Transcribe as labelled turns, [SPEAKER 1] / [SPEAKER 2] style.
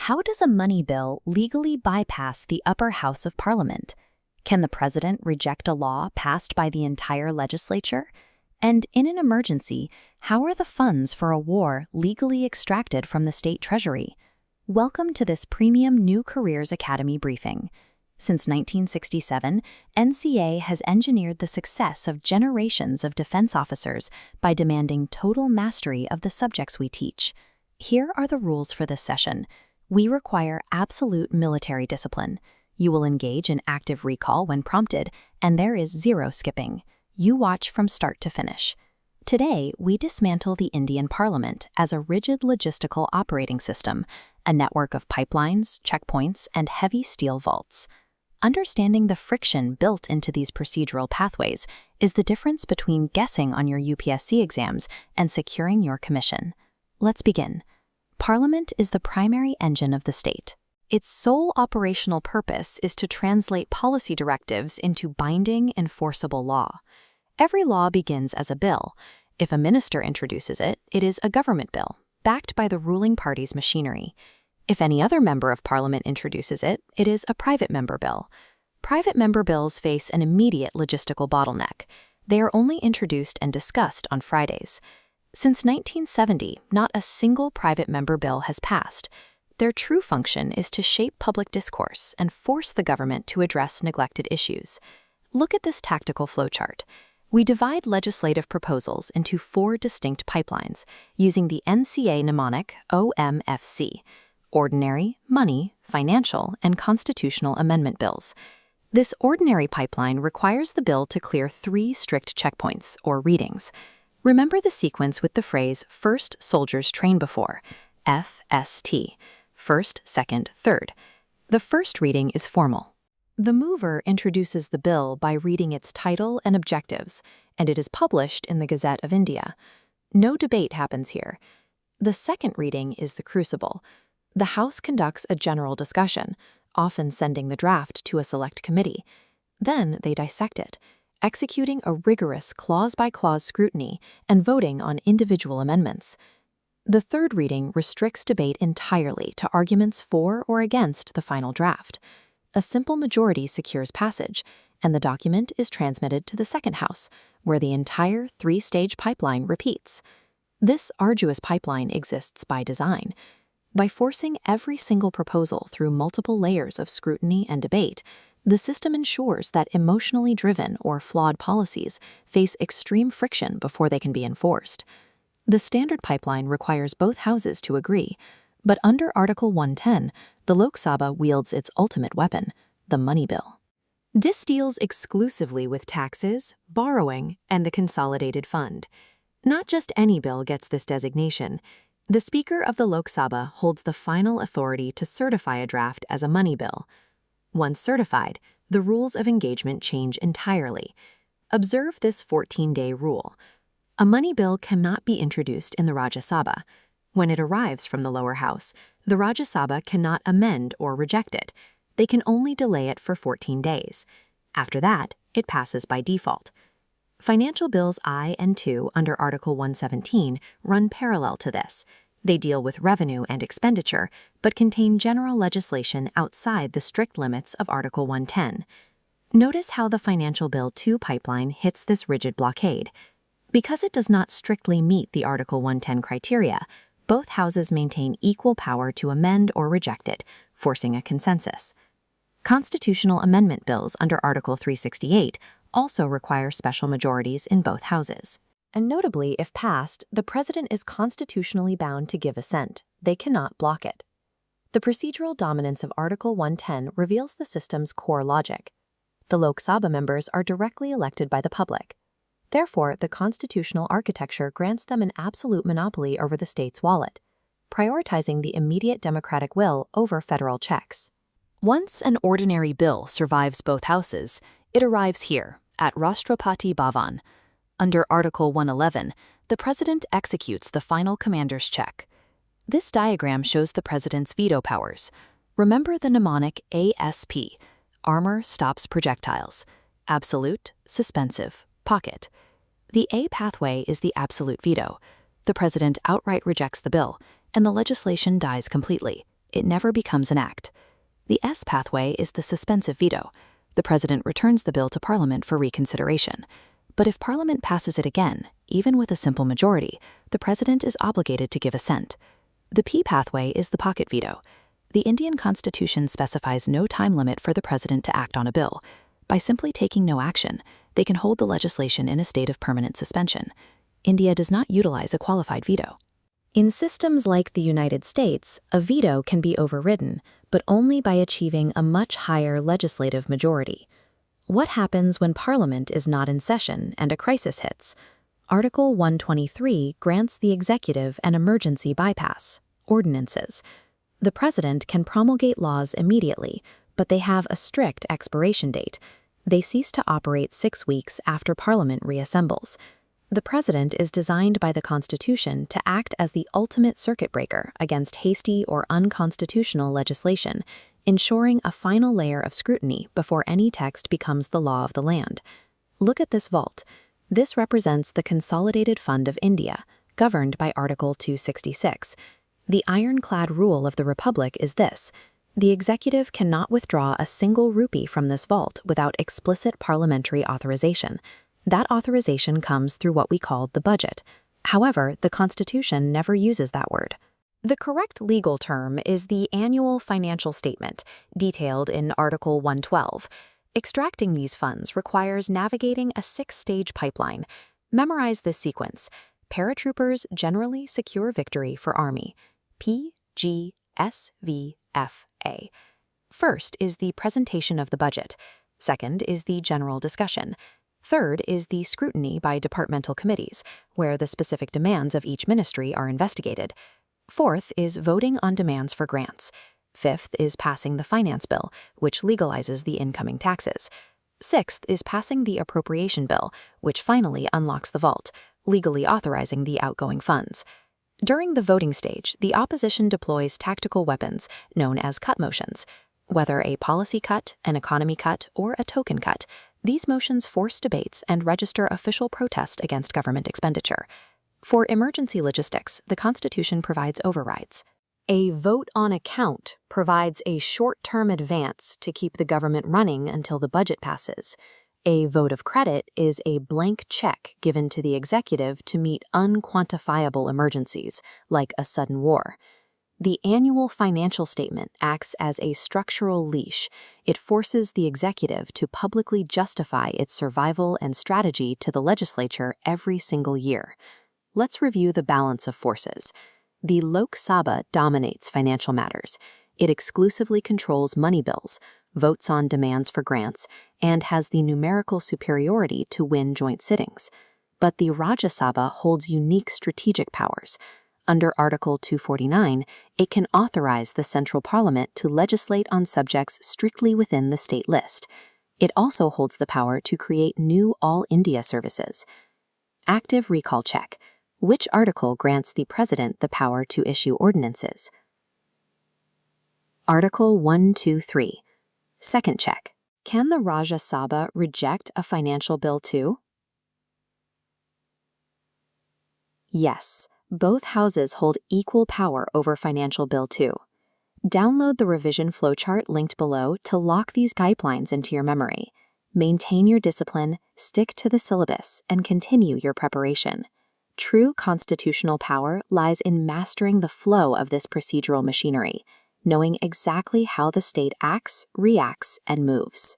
[SPEAKER 1] How does a money bill legally bypass the upper house of Parliament? Can the president reject a law passed by the entire legislature? And in an emergency, how are the funds for a war legally extracted from the state treasury? Welcome to this premium New Careers Academy briefing. Since 1967, NCA has engineered the success of generations of defense officers by demanding total mastery of the subjects we teach. Here are the rules for this session. We require absolute military discipline. You will engage in active recall when prompted, and there is zero skipping. You watch from start to finish. Today, we dismantle the Indian Parliament as a rigid logistical operating system, a network of pipelines, checkpoints, and heavy steel vaults. Understanding the friction built into these procedural pathways is the difference between guessing on your UPSC exams and securing your commission. Let's begin. Parliament is the primary engine of the state. Its sole operational purpose is to translate policy directives into binding, enforceable law. Every law begins as a bill. If a minister introduces it, it is a government bill, backed by the ruling party's machinery. If any other member of Parliament introduces it, it is a private member bill. Private member bills face an immediate logistical bottleneck. They are only introduced and discussed on Fridays. Since 1970, not a single private member bill has passed. Their true function is to shape public discourse and force the government to address neglected issues. Look at this tactical flowchart. We divide legislative proposals into 4 distinct pipelines using the NCA mnemonic OMFC: ordinary, money, financial, and constitutional amendment bills. This ordinary pipeline requires the bill to clear 3 strict checkpoints, or readings. Remember the sequence with the phrase first soldiers train before, FST, first, second, third. The first reading is formal. The mover introduces the bill by reading its title and objectives, and it is published in the Gazette of India. No debate happens here. The second reading is the crucible. The House conducts a general discussion, often sending the draft to a select committee. Then they dissect it, executing a rigorous clause-by-clause scrutiny and voting on individual amendments. The third reading restricts debate entirely to arguments for or against the final draft. A simple majority secures passage, and the document is transmitted to the second house, where the entire 3-stage pipeline repeats. This arduous pipeline exists by design. By forcing every single proposal through multiple layers of scrutiny and debate, the system ensures that emotionally driven or flawed policies face extreme friction before they can be enforced. The standard pipeline requires both houses to agree, but under Article 110, the Lok Sabha wields its ultimate weapon, the money bill. This deals exclusively with taxes, borrowing, and the consolidated fund. Not just any bill gets this designation. The Speaker of the Lok Sabha holds the final authority to certify a draft as a money bill. Once certified, the rules of engagement change entirely. Observe this 14-day rule. A money bill cannot be introduced in the Rajya Sabha. When it arrives from the lower house, the Rajya Sabha cannot amend or reject it. They can only delay it for 14 days. After that, it passes by default. Financial bills I and II under Article 117 run parallel to this. They deal with revenue and expenditure, but contain general legislation outside the strict limits of Article 110. Notice how the Financial Bill 2 pipeline hits this rigid blockade. Because it does not strictly meet the Article 110 criteria, both houses maintain equal power to amend or reject it, forcing a consensus. Constitutional amendment bills under Article 368 also require special majorities in both houses. And notably, if passed, the president is constitutionally bound to give assent. They cannot block it. The procedural dominance of Article 110 reveals the system's core logic. The Lok Sabha members are directly elected by the public. Therefore, the constitutional architecture grants them an absolute monopoly over the state's wallet, prioritizing the immediate democratic will over federal checks. Once an ordinary bill survives both houses, it arrives here, at Rashtrapati Bhavan. Under Article 111, the President executes the final commander's check. This diagram shows the President's veto powers. Remember the mnemonic ASP, armor stops projectiles, absolute, suspensive, pocket. The A pathway is the absolute veto. The President outright rejects the bill, and the legislation dies completely. it never becomes an act. The S pathway is the suspensive veto. The president returns the bill to Parliament for reconsideration. But if Parliament passes it again, even with a simple majority, the president is obligated to give assent. The P pathway is the pocket veto. The Indian Constitution specifies no time limit for the president to act on a bill. By simply taking no action, they can hold the legislation in a state of permanent suspension. India does not utilize a qualified veto. In systems like the United States, a veto can be overridden, but only by achieving a much higher legislative majority. What happens when Parliament is not in session and a crisis hits? Article 123 grants the executive an emergency bypass, ordinances. The president can promulgate laws immediately, but they have a strict expiration date. They cease to operate 6 weeks after Parliament reassembles. The president is designed by the Constitution to act as the ultimate circuit breaker against hasty or unconstitutional legislation, ensuring a final layer of scrutiny before any text becomes the law of the land. Look at this vault. This represents the Consolidated Fund of India, governed by Article 266. The ironclad rule of the Republic is this: the executive cannot withdraw a single rupee from this vault without explicit parliamentary authorization. That authorization comes through what we call the budget. However, the Constitution never uses that word. The correct legal term is the annual financial statement, detailed in Article 112. Extracting these funds requires navigating a 6-stage pipeline. Memorize this sequence. Paratroopers generally secure victory for Army. P, G, S, V, F, A. First is the presentation of the budget. Second is the general discussion. Third is the scrutiny by departmental committees, where the specific demands of each ministry are investigated. Fourth is voting on demands for grants. Fifth is passing the finance bill, which legalizes the incoming taxes. Sixth is passing the appropriation bill, which finally unlocks the vault, legally authorizing the outgoing funds. During the voting stage, the opposition deploys tactical weapons known as cut motions. Whether a policy cut, an economy cut, or a token cut, these motions force debates and register official protest against government expenditure. For emergency logistics, the Constitution provides overrides. A vote on account provides a short-term advance to keep the government running until the budget passes. A vote of credit is a blank check given to the executive to meet unquantifiable emergencies, like a sudden war. The annual financial statement acts as a structural leash. It forces the executive to publicly justify its survival and strategy to the legislature every single year. Let's review the balance of forces. The Lok Sabha dominates financial matters. It exclusively controls money bills, votes on demands for grants, and has the numerical superiority to win joint sittings. But the Rajya Sabha holds unique strategic powers. Under Article 249, it can authorize the central parliament to legislate on subjects strictly within the state list. It also holds the power to create new All India services. Active recall check. Which article grants the president the power to issue ordinances? Article 123. Second check. Can the Rajya Sabha reject a financial bill too? Yes. Both houses hold equal power over Financial Bill 2. Download the revision flowchart linked below to lock these guidelines into your memory. Maintain your discipline, stick to the syllabus, and continue your preparation. True constitutional power lies in mastering the flow of this procedural machinery, knowing exactly how the state acts, reacts, and moves.